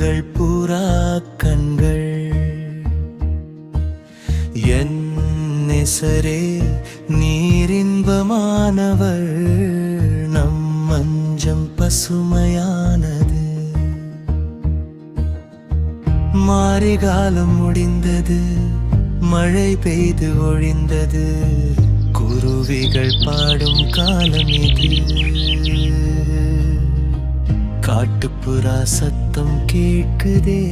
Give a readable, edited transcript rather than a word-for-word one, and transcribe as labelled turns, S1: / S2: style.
S1: எங்கள் புறா கண்கள் என் நெசரே நீரின்பமானவள் நம் மஞ்சம் பசுமையானது மாரிகாலம் முடிந்தது மழை பெய்து ஒழிந்தது குருவிகள் பாடும் காலம் இது காட்டுப்புறா சத்தம் கேட்குதே